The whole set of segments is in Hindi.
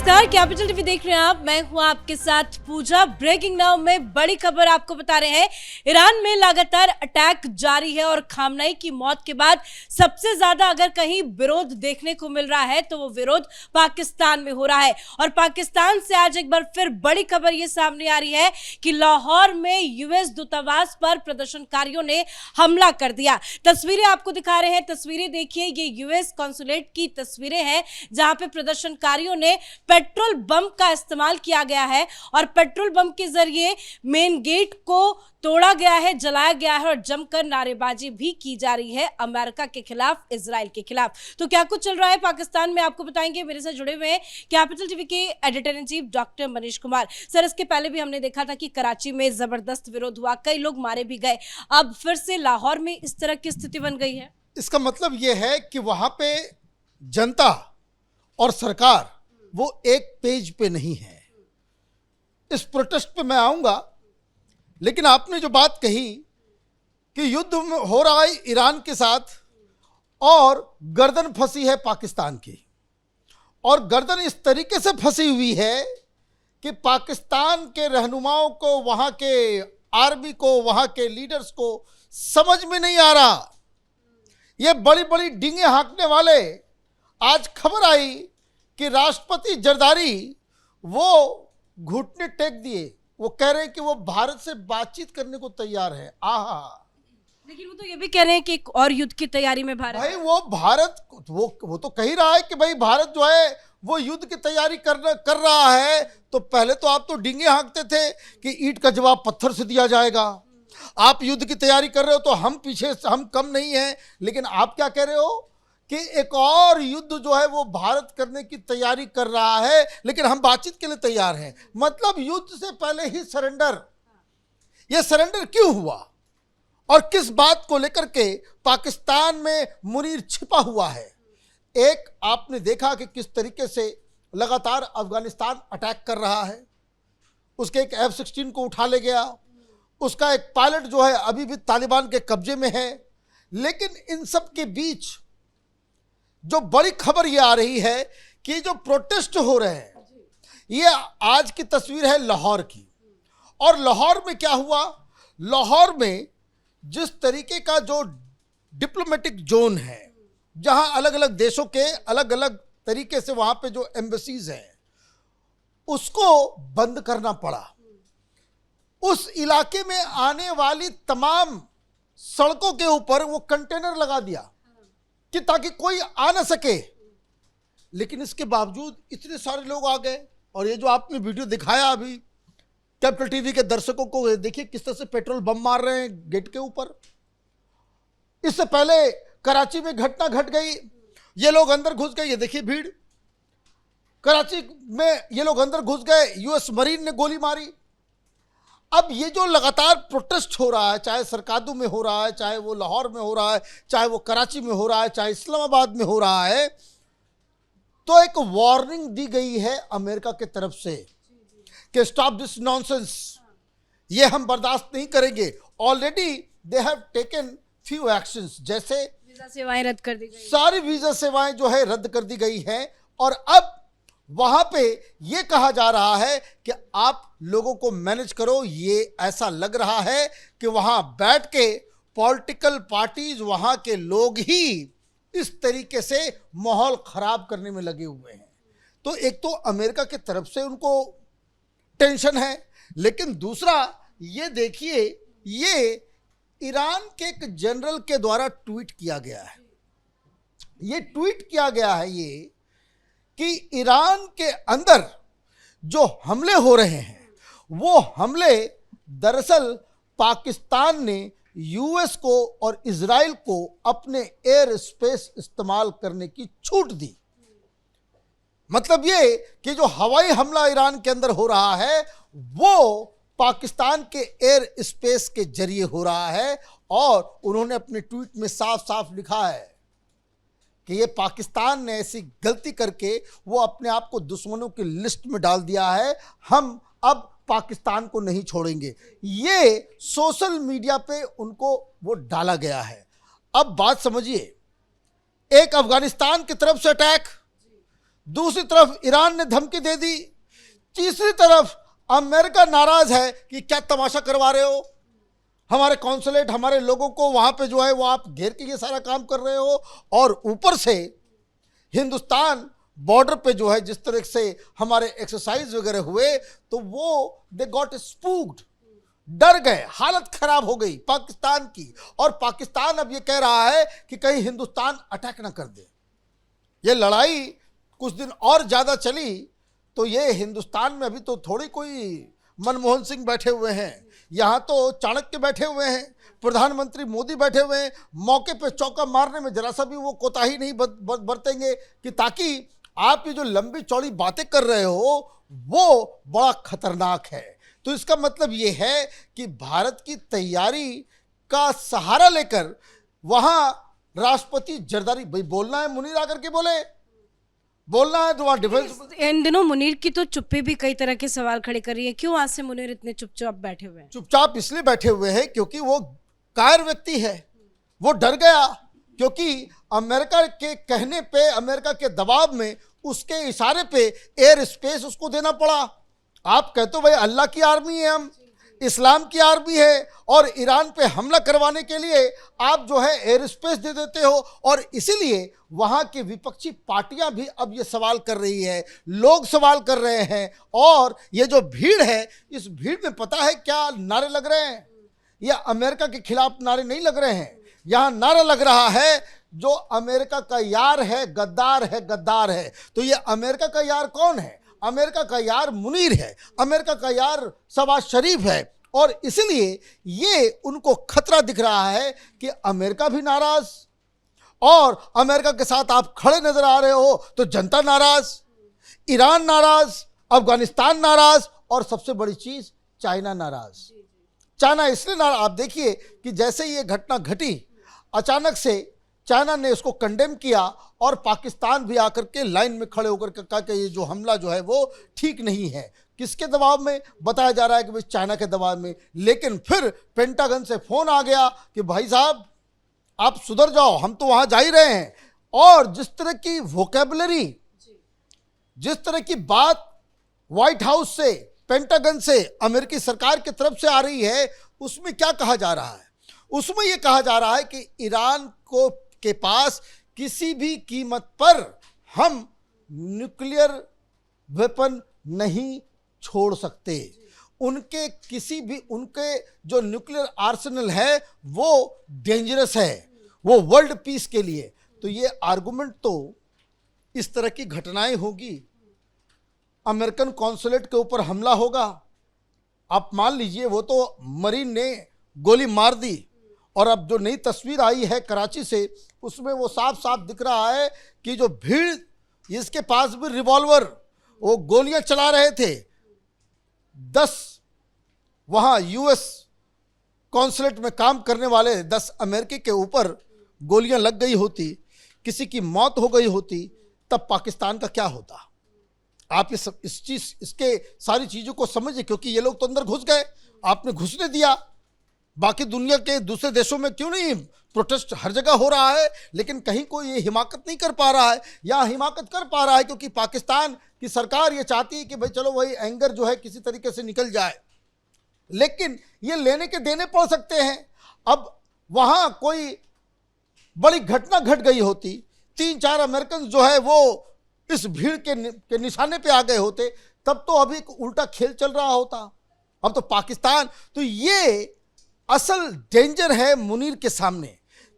नमस्कार, कैपिटल टीवी देख रहे हैं आप। मैं हूं आपके साथ पूजा। ब्रेकिंग नाउ में बड़ी खबर आपको बता रहे हैं। ईरान में लगातार अटैक जारी है और खामनेई की मौत के बाद सबसे ज्यादा अगर कहीं विरोध देखने को मिल रहा है तो वो विरोध पाकिस्तान में हो रहा है। और पाकिस्तान से आज एक बार फिर बड़ी खबर ये सामने आ रही है कि लाहौर में यूएस दूतावास पर प्रदर्शनकारियों ने हमला कर दिया। तस्वीरें आपको दिखा रहे हैं, तस्वीरें देखिए। ये यूएस कॉन्सुलेट की तस्वीरें हैं जहां पे प्रदर्शनकारियों ने पेट्रोल बम का इस्तेमाल किया गया है और पेट्रोल बम के जरिए मेन गेट को तोड़ा गया है, जलाया गया है और जमकर नारेबाजी भी की जा रही है अमेरिका के खिलाफ, इजराइल के खिलाफ। तो क्या कुछ चल रहा है पाकिस्तान में आपको बताएंगे। मेरे साथ जुड़े हुए हैं कैपिटल टीवी के editor in chief doctor Manish Kumar. Sir, इसके पहले भी हमने देखा था कि कराची में जबरदस्त विरोध हुआ, कई लोग मारे भी गए। अब फिर से लाहौर में इस तरह की स्थिति बन गई है। इसका मतलब यह है कि वहां पे जनता और सरकार वो एक पेज पे नहीं है। इस प्रोटेस्ट पे मैं आऊंगा, लेकिन आपने जो बात कही कि युद्ध हो रहा है ईरान के साथ और गर्दन फंसी है पाकिस्तान की, और गर्दन इस तरीके से फंसी हुई है कि पाकिस्तान के रहनुमाओं को, वहां के आर्मी को, वहां के लीडर्स को समझ में नहीं आ रहा। ये बड़ी बड़ी डींगे हाँकने वाले, आज खबर आई कि राष्ट्रपति जरदारी वो घुटने टेक दिए, वो कह रहे हैं कि वो भारत से बातचीत करने को तैयार है। आहा, लेकिन वो तो ये भी कह रहे हैं कि एक और युद्ध की तैयारी में भारत। भाई वो भारत वो तो कह ही रहा है कि भाई भारत जो है वो युद्ध की तैयारी कर रहा है। तो पहले तो आप तो डींगे हाँकते थे कि ईंट का जवाब पत्थर से दिया जाएगा। आप युद्ध की तैयारी कर रहे हो तो हम पीछे, हम कम नहीं हैं। लेकिन आप क्या कह रहे हो कि एक और युद्ध जो है वो भारत करने की तैयारी कर रहा है, लेकिन हम बातचीत के लिए तैयार हैं। मतलब युद्ध से पहले ही सरेंडर। यह सरेंडर क्यों हुआ और किस बात को लेकर के पाकिस्तान में मुनीर छिपा हुआ है। एक आपने देखा कि किस तरीके से लगातार अफगानिस्तान अटैक कर रहा है, उसके एक F-16 को उठा ले गया, उसका एक पायलट जो है अभी भी तालिबान के कब्जे में है। लेकिन इन सब के बीच जो बड़ी खबर ये आ रही है कि जो प्रोटेस्ट हो रहे हैं, ये आज की तस्वीर है लाहौर की। और लाहौर में क्या हुआ, लाहौर में जिस तरीके का जो डिप्लोमेटिक जोन है, जहां अलग अलग देशों के अलग अलग तरीके से वहां पे जो एम्बेसीज हैं उसको बंद करना पड़ा। उस इलाके में आने वाली तमाम सड़कों के ऊपर वो कंटेनर लगा दिया कि ताकि कोई आ ना सके। लेकिन इसके बावजूद इतने सारे लोग आ गए। और ये जो आपने वीडियो दिखाया अभी कैपिटल टीवी के दर्शकों को, देखिए किस तरह से पेट्रोल बम मार रहे हैं गेट के ऊपर। इससे पहले कराची में घटना घट गई, ये लोग अंदर घुस गए। ये देखिए भीड़, कराची में ये लोग अंदर घुस गए, यूएस मरीन ने गोली मारी। अब ये जो लगातार प्रोटेस्ट हो रहा है, चाहे सरकादू में हो रहा है, चाहे वो लाहौर में हो रहा है, चाहे वो कराची में हो रहा है, चाहे इस्लामाबाद में हो रहा है, तो एक वार्निंग दी गई है अमेरिका की तरफ से कि स्टॉप दिस नॉनसेंस, ये हम बर्दाश्त नहीं करेंगे। Already they have taken few actions, जैसे वीजा सेवाएं रद्द कर दी गई, सारी वीजा सेवाएं जो है रद्द कर दी गई हैं। और अब वहां पे ये कहा जा रहा है कि आप लोगों को मैनेज करो। ये ऐसा लग रहा है कि वहां बैठ के पॉलिटिकल पार्टीज, वहां के लोग ही इस तरीके से माहौल खराब करने में लगे हुए हैं। तो एक तो अमेरिका की तरफ से उनको टेंशन है, लेकिन दूसरा ये देखिए, ये ईरान के एक जनरल के द्वारा ट्वीट किया गया है। ये ट्वीट किया गया है ये कि ईरान के अंदर जो हमले हो रहे हैं वो हमले दरअसल पाकिस्तान ने यूएस को और इजराइल को अपने एयर स्पेस इस्तेमाल करने की छूट दी। मतलब ये कि जो हवाई हमला ईरान के अंदर हो रहा है वो पाकिस्तान के एयर स्पेस के जरिए हो रहा है। और उन्होंने अपने ट्वीट में साफ साफ लिखा है कि ये पाकिस्तान ने ऐसी गलती करके वो अपने आप को दुश्मनों की लिस्ट में डाल दिया है, हम अब पाकिस्तान को नहीं छोड़ेंगे। ये सोशल मीडिया पे उनको वो डाला गया है। अब बात समझिए, एक अफगानिस्तान की तरफ से अटैक, दूसरी तरफ ईरान ने धमकी दे दी, तीसरी तरफ अमेरिका नाराज है कि क्या तमाशा करवा रहे हो, हमारे कॉन्सुलेट, हमारे लोगों को वहां पे जो है वो आप घेर के ये सारा काम कर रहे हो। और ऊपर से हिंदुस्तान बॉर्डर पे जो है जिस तरह से हमारे एक्सरसाइज वगैरह हुए तो वो दे गॉट स्पूक्ड, डर गए, हालत खराब हो गई पाकिस्तान की। और पाकिस्तान अब ये कह रहा है कि कहीं हिंदुस्तान अटैक ना कर दे। ये लड़ाई कुछ दिन और ज्यादा चली तो ये हिंदुस्तान में अभी तो थोड़ी कोई मनमोहन सिंह बैठे हुए हैं, यहाँ तो चाणक्य बैठे हुए हैं, प्रधानमंत्री मोदी बैठे हुए हैं। मौके पे चौका मारने में जरा सा भी वो कोताही नहीं बरतेंगे कि ताकि आप ये जो लंबी चौड़ी बातें कर रहे हो वो बड़ा खतरनाक है। तो इसका मतलब ये है कि भारत की तैयारी का सहारा लेकर वहां राष्ट्रपति जरदारी, भाई बोलना है मुनीर आकर के बोलना है तो वहां डिफेंस। इन दिनों मुनीर की तो चुप्पी भी कई तरह के सवाल खड़े कर रही है, क्यों आज से मुनीर इतने चुपचाप बैठे हुए हैं? चुपचाप इसलिए बैठे हुए हैं क्योंकि वो कायर व्यक्ति है, वो डर गया क्योंकि अमेरिका के कहने पे, अमेरिका के दबाव में, उसके इशारे पे एयर स्पेस उसको देना पड़ा। आप कहते हो भाई अल्लाह की आर्मी है, हम इस्लाम की आर्मी है, और ईरान पे हमला करवाने के लिए आप जो है एयर स्पेस दे देते हो। और इसीलिए वहां की विपक्षी पार्टियां भी अब ये सवाल कर रही है, लोग सवाल कर रहे हैं। और ये जो भीड़ है, इस भीड़ में पता है क्या नारे लग रहे हैं? ये अमेरिका के खिलाफ नारे नहीं लग रहे हैं, यहां नारा लग रहा है जो अमेरिका का यार है गद्दार है, गद्दार है। तो ये अमेरिका का यार कौन है? अमेरिका का यार मुनीर है, अमेरिका का यार शहबाज शरीफ है। और इसलिए ये उनको खतरा दिख रहा है कि अमेरिका भी नाराज, और अमेरिका के साथ आप खड़े नजर आ रहे हो तो जनता नाराज, ईरान नाराज, अफगानिस्तान नाराज, और सबसे बड़ी चीज चाइना नाराज। चाइना इसलिए नाराज, आप देखिए कि जैसे ये घटना घटी अचानक से चाइना ने इसको कंडेम किया और पाकिस्तान भी आकर के लाइन में खड़े होकर के कहा कि ये जो हमला जो है वो ठीक नहीं है। किसके दबाव में? बताया जा रहा है कि भाई चाइना के दबाव में। लेकिन फिर पेंटागन से फोन आ गया कि भाई साहब आप सुधर जाओ, हम तो वहां जा ही रहे हैं। और जिस तरह की वोकेबलरी, जिस तरह की बात व्हाइट हाउस से, पेंटागन से, अमेरिकी सरकार की तरफ से आ रही है, उसमें क्या कहा जा रहा है? उसमें यह कहा जा रहा है कि ईरान को के पास किसी भी कीमत पर हम न्यूक्लियर वेपन नहीं छोड़ सकते। उनके किसी भी, उनके जो न्यूक्लियर आर्सेनल है वो डेंजरस है, वो वर्ल्ड पीस के लिए। तो ये आर्गुमेंट तो इस तरह की घटनाएं होगी, अमेरिकन कॉन्सुलेट के ऊपर हमला होगा, आप मान लीजिए वो तो मरीन ने गोली मार दी। और अब जो नई तस्वीर आई है कराची से, उसमें वो साफ साफ दिख रहा है कि जो भीड़, इसके पास भी रिवॉल्वर, वो गोलियां चला रहे थे। 10 वहां यूएस कॉन्सुलेट में काम करने वाले 10 अमेरिकी के ऊपर गोलियां लग गई होती, किसी की मौत हो गई होती, तब पाकिस्तान का क्या होता? आप इसके सारी चीजों को समझिए, क्योंकि ये लोग तो अंदर घुस गए, आपने घुसने दिया। बाकी दुनिया के दूसरे देशों में क्यों नहीं प्रोटेस्ट हर जगह हो रहा है, लेकिन कहीं कोई ये हिमाकत नहीं कर पा रहा है, या हिमाकत कर पा रहा है क्योंकि पाकिस्तान की सरकार ये चाहती है कि भाई चलो वही एंगर जो है किसी तरीके से निकल जाए। लेकिन ये लेने के देने पड़ सकते हैं। अब वहां कोई बड़ी घटना घट गई होती, 3-4 अमेरिकन जो है वो इस भीड़ के निशाने पे आ गए होते, तब तो अभी एक उल्टा खेल चल रहा होता। अब तो पाकिस्तान, तो ये असल डेंजर है मुनीर के सामने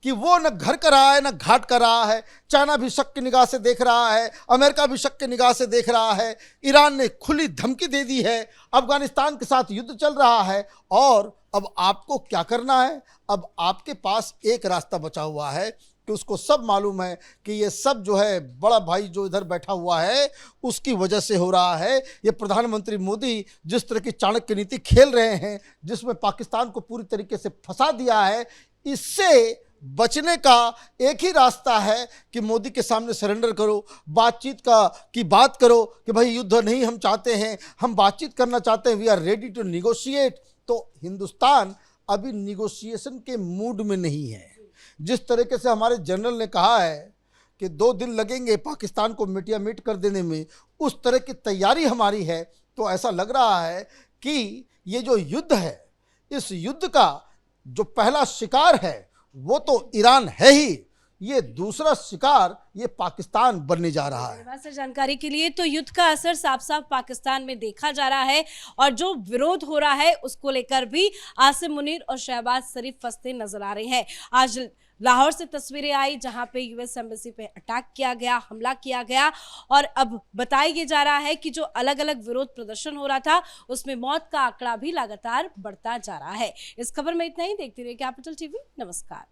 कि वो न घर का रहा है न घाट का रहा है। चाइना भी शक की निगाह से देख रहा है, अमेरिका भी शक की निगाह से देख रहा है, ईरान ने खुली धमकी दे दी है, अफगानिस्तान के साथ युद्ध चल रहा है। और अब आपको क्या करना है? अब आपके पास एक रास्ता बचा हुआ है कि उसको सब मालूम है कि ये सब जो है बड़ा भाई जो इधर बैठा हुआ है उसकी वजह से हो रहा है। ये प्रधानमंत्री मोदी जिस तरह की चाणक्य नीति खेल रहे हैं, जिसमें पाकिस्तान को पूरी तरीके से फंसा दिया है, इससे बचने का एक ही रास्ता है कि मोदी के सामने सरेंडर करो, बातचीत की बात करो कि भाई युद्ध नहीं हम चाहते हैं, हम बातचीत करना चाहते हैं, we are ready to negotiate. तो हिंदुस्तान अभी निगोशिएशन के मूड में नहीं है। जिस तरीके से हमारे जनरल ने कहा है कि 2 दिन लगेंगे पाकिस्तान को मिटिया मिट कर देने में, उस तरह की तैयारी हमारी है। तो ऐसा लग रहा है कि ये जो युद्ध है, इस युद्ध का जो पहला शिकार है वो तो ईरान है ही, ये दूसरा शिकार ये पाकिस्तान बनने जा रहा है। धन्यवाद सर जानकारी के लिए। तो युद्ध का असर साफ साफ पाकिस्तान में देखा जा रहा है और जो विरोध हो रहा है उसको लेकर भी आसिम मुनीर और शहबाज शरीफ फंसते नजर आ रहे हैं। आज लाहौर से तस्वीरें आई जहां पे यूएस एम्बेसी पे अटैक किया गया, हमला किया गया और अब बताया जा रहा है कि जो अलग अलग विरोध प्रदर्शन हो रहा था उसमें मौत का आंकड़ा भी लगातार बढ़ता जा रहा है। इस खबर में इतना ही। देखते रहिए कैपिटल टीवी। नमस्कार।